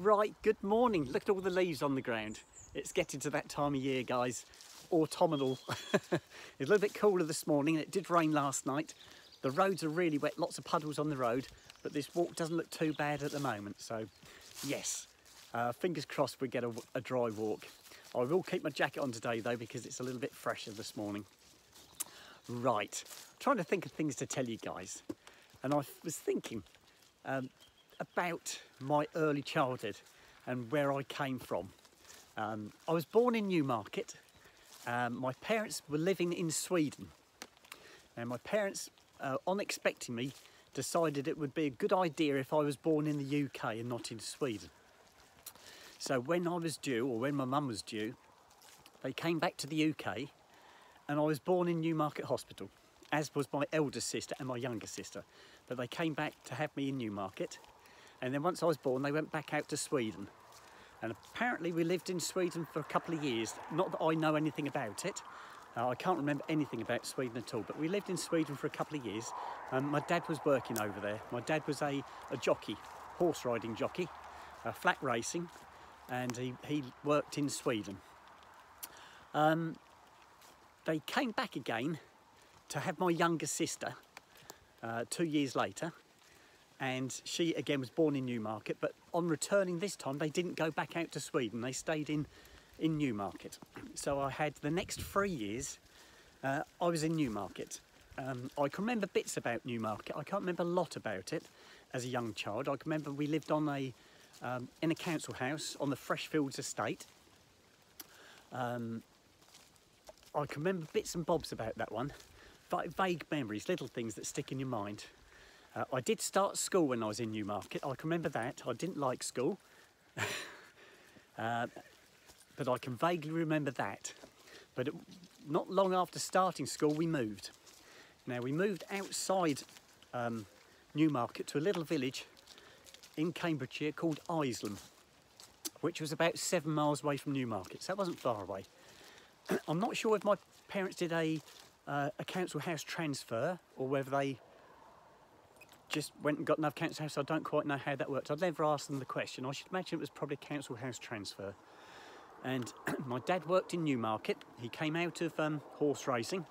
Right, good morning. Look at all the leaves on the ground. It's getting to that time of year, guys. Autumnal. It's a little bit cooler this morning. It did rain last night. The roads are really wet, lots of puddles on the road, but this walk doesn't look too bad at the moment. So, yes, fingers crossed we get a dry walk. I will keep my jacket on today though because it's a little bit fresher this morning. Right, trying to think of things to tell you guys. And I was thinking about my early childhood and where I came from. I was born in Newmarket. My parents were living in Sweden. And my parents, on expecting me, decided it would be a good idea if I was born in the UK and not in Sweden. So when I was due, or when my mum was due, they came back to the UK and I was born in Newmarket Hospital, as was my elder sister and my younger sister. But they came back to have me in Newmarket. And then once I was born, they went back out to Sweden. And apparently we lived in Sweden for a couple of years. Not that I know anything about it. I can't remember anything about Sweden at all, but we lived in Sweden for a couple of years. My dad was working over there. My dad was a jockey, horse riding jockey, flat racing, and he worked in Sweden. They came back again to have my younger sister 2 years later, and she again was born in Newmarket, but on returning this time they didn't go back out to Sweden, they stayed in Newmarket. So I had the next 3 years I was in Newmarket. I can remember bits about Newmarket. I can't remember a lot about it as a young child. I can remember we lived on in a council house on the Freshfields estate. I can remember bits and bobs about that one. Vague memories, little things that stick in your mind. I did start school when I was in Newmarket. I can remember that. I didn't like school. But I can vaguely remember that. But not long after starting school, we moved. Now, we moved outside Newmarket to a little village in Cambridgeshire called Isleham, which was about 7 miles away from Newmarket, so that wasn't far away. I'm not sure if my parents did a council house transfer or whether they just went and got another council house. I don't quite know how that worked. I'd never asked them the question. I should imagine it was probably a council house transfer. And my dad worked in Newmarket. He came out of horse racing.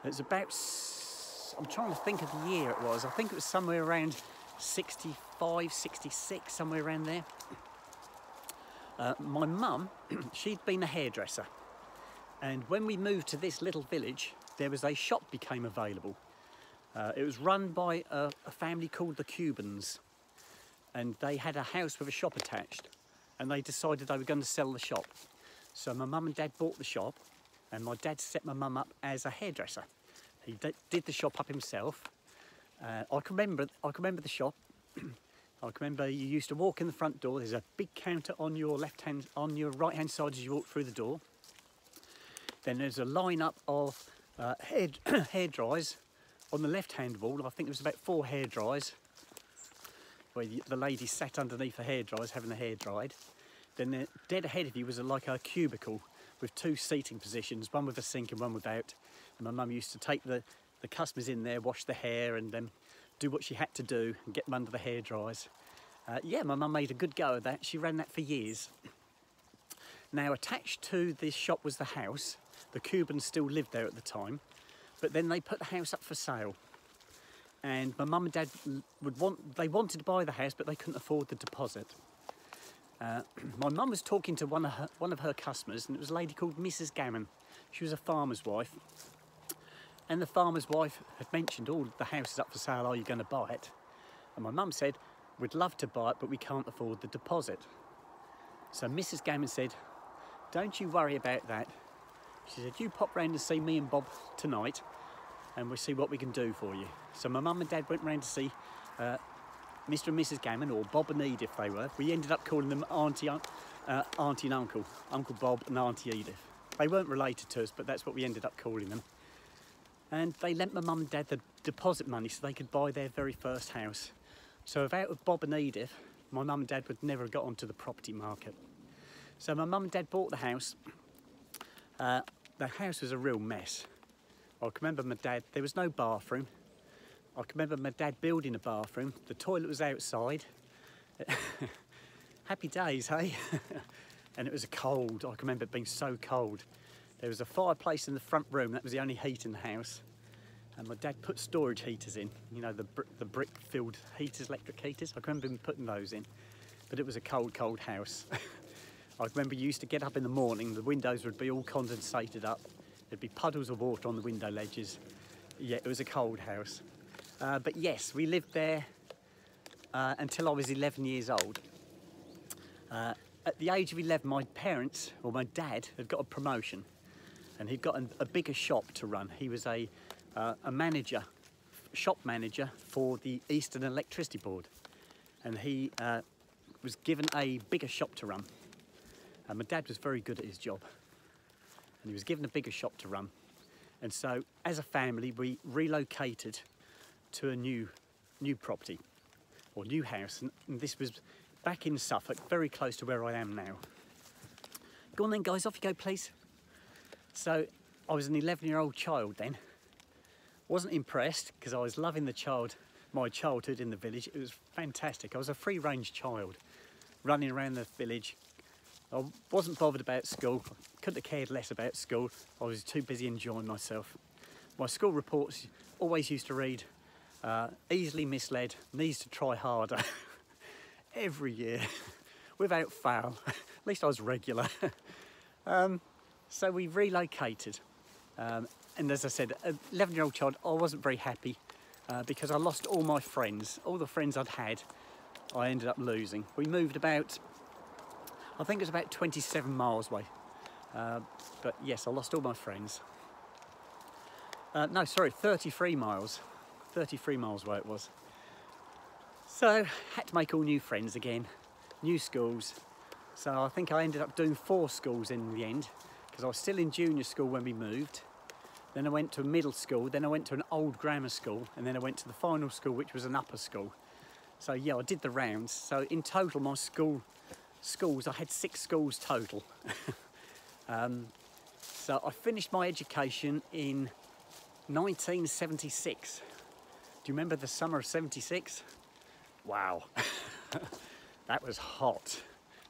It's about, I'm trying to think of the year it was. I think it was somewhere around 65, 66, somewhere around there. My mum, she'd been a hairdresser. And when we moved to this little village, there was a shop became available. It was run by a family called the Cubans. And they had a house with a shop attached. And they decided they were going to sell the shop. So my mum and dad bought the shop, and my dad set my mum up as a hairdresser. He did the shop up himself. I can remember the shop. I can remember you used to walk in the front door. There's a big counter on your right hand side as you walk through the door. Then there's a line-up of hair dryers on the left-hand wall. I think there was about 4 hair dryers, where the lady sat underneath the hair dryers having the hair dried. Then dead ahead of you was like a cubicle with 2 seating positions, one with a sink and one without. And my mum used to take the customers in there, wash the hair, and then do what she had to do and get them under the hair dryers. Yeah, my mum made a good go of that. She ran that for years. Now, attached to this shop was the house. The Cubans still lived there at the time, but then they put the house up for sale. And my mum and dad they wanted to buy the house, but they couldn't afford the deposit. My mum was talking to one of her customers, and it was a lady called Mrs. Gammon. She was a farmer's wife. And the farmer's wife had mentioned, oh, the house is up for sale, are you going to buy it? And my mum said, we'd love to buy it, but we can't afford the deposit. So Mrs. Gammon said, don't you worry about that. She said, you pop round and see me and Bob tonight, and we'll see what we can do for you. So my mum and dad went round to see Mr. and Mrs. Gammon, or Bob and Edith they were. We ended up calling them Auntie and Uncle, Uncle Bob and Auntie Edith. They weren't related to us, but that's what we ended up calling them. And they lent my mum and dad the deposit money so they could buy their very first house. So without Bob and Edith, my mum and dad would never have got onto the property market. So my mum and dad bought the house. The house was a real mess. I can remember my dad, there was no bathroom. I can remember my dad building a bathroom. The toilet was outside. Happy days, hey? And it was cold. I can remember it being so cold. There was a fireplace in the front room. That was the only heat in the house. And my dad put storage heaters in. You know, the brick-filled heaters, electric heaters. I can remember him putting those in. But it was a cold, cold house. I remember you used to get up in the morning. The windows would be all condensated up. There'd be puddles of water on the window ledges. Yeah, it was a cold house. But yes, we lived there until I was 11 years old. At the age of 11, my parents, or my dad, had got a promotion, and he'd got a bigger shop to run. He was a manager, shop manager for the Eastern Electricity Board, and he was given a bigger shop to run. And my dad was very good at his job, and he was given a bigger shop to run. And so, as a family, we relocated to a new property, or new house, and this was back in Suffolk, very close to where I am now. Go on then, guys, off you go, please. So I was an 11-year-old child then. Wasn't impressed because I was loving my childhood in the village. It was fantastic. I was a free-range child, running around the village. I wasn't bothered about school. Couldn't have cared less about school. I was too busy enjoying myself. My school reports always used to read, easily misled, needs to try harder. Every year, without fail. At least I was regular. So we relocated. And as I said, an 11-year-old child, I wasn't very happy because I lost all my friends. All the friends I'd had, I ended up losing. We moved about, I think it was about 27 miles away. But yes, I lost all my friends. No, sorry, 33 miles. 33 miles away it was. So, had to make all new friends again, new schools. So I think I ended up doing 4 schools in the end, because I was still in junior school when we moved. Then I went to a middle school, then I went to an old grammar school, and then I went to the final school, which was an upper school. So yeah, I did the rounds. So in total, my schools, I had 6 schools total. So I finished my education in 1976. Do you remember the summer of 76? Wow, that was hot.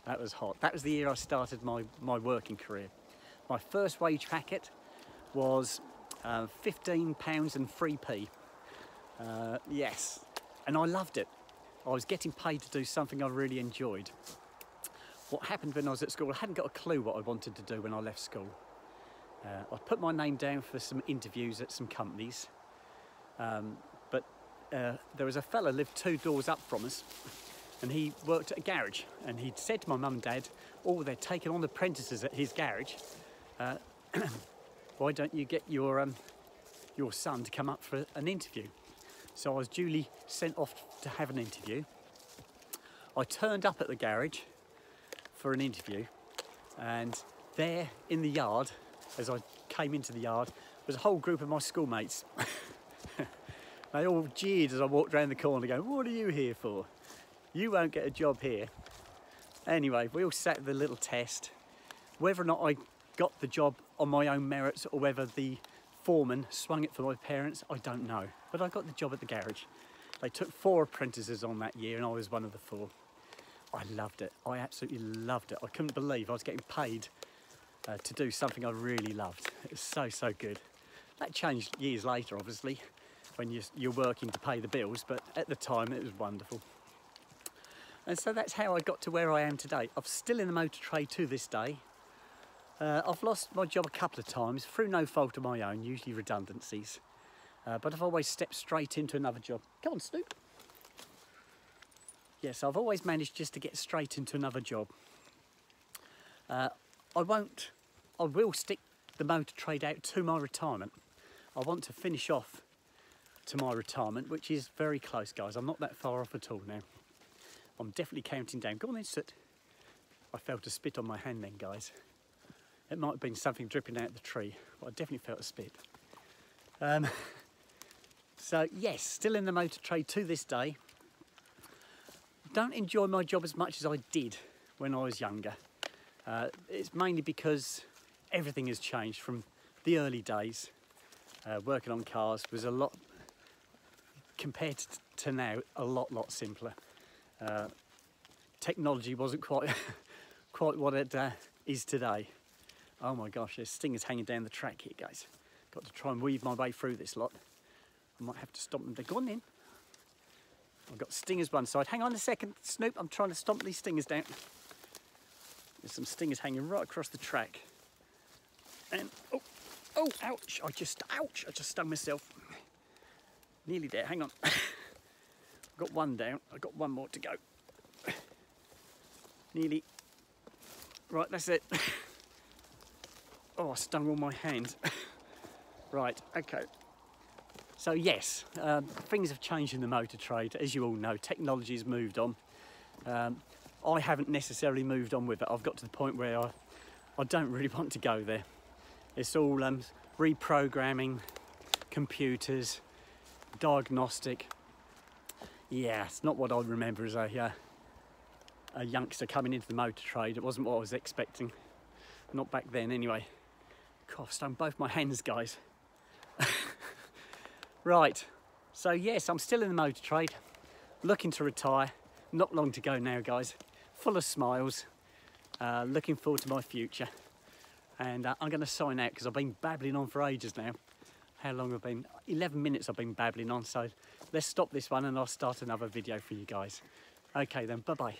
That was hot. That was the year I started my working career. My first wage packet was £15 and 3p. Yes, and I loved it. I was getting paid to do something I really enjoyed. What happened when I was at school, I hadn't got a clue what I wanted to do when I left school. I put my name down for some interviews at some companies, but there was a fella lived 2 doors up from us, and he worked at a garage, and he'd said to my mum and dad, oh, they're taking on apprentices at his garage. Why don't you get your son to come up for an interview? So I was duly sent off to have an interview. I turned up at the garage for an interview, and there in the yard, as I came into the yard, was a whole group of my schoolmates. They all jeered as I walked around the corner going, what are you here for? You won't get a job here. Anyway, we all sat the little test. Whether or not I got the job on my own merits or whether the foreman swung it for my parents, I don't know. But I got the job at the garage. They took 4 apprentices on that year and I was one of the 4. I loved it. I absolutely loved it. I couldn't believe I was getting paid to do something I really loved. It was so, so good. That changed years later, obviously, when you're working to pay the bills, but at the time it was wonderful. And so that's how I got to where I am today. I'm still in the motor trade to this day. I've lost my job a couple of times through no fault of my own, usually redundancies. But I've always stepped straight into another job. Come on, Snoop. Yes, I've always managed just to get straight into another job. I will stick the motor trade out to my retirement. I want to finish off to my retirement, which is very close, guys. I'm not that far off at all now. I'm definitely counting down. Go on then, sit. I felt a spit on my hand then, guys. It might have been something dripping out of the tree, but I definitely felt a spit. So yes, still in the motor trade to this day. Don't enjoy my job as much as I did when I was younger. It's mainly because everything has changed from the early days. Working on cars was a lot, compared to now, a lot simpler. technology wasn't quite quite what it is today. Oh my gosh, there's stingers hanging down the track here, guys. Got to try and weave my way through this lot. I might have to stomp them. They're gone in. I've got stingers one side. Hang on a second, Snoop. I'm trying to stomp these stingers down. There's some stingers hanging right across the track. And, oh, ouch. I just stung myself. Nearly there, hang on. I've got one down. I've got one more to go. Nearly. Right, that's it. Oh, I stung all my hands. Right, okay. So yes, things have changed in the motor trade. As you all know, technology has moved on. I haven't necessarily moved on with it. I've got to the point where I don't really want to go there. It's all reprogramming, computers, diagnostic. Yeah, it's not what I remember as a youngster coming into the motor trade. It wasn't what I was expecting. Not back then anyway. God, I've stung both my hands, guys. Right, so yes, I'm still in the motor trade, looking to retire. Not long to go now, guys. Full of smiles, looking forward to my future. And I'm going to sign out because I've been babbling on for ages now. How long I've been? 11 minutes I've been babbling on, so let's stop this one and I'll start another video for you guys. Okay then, bye-bye.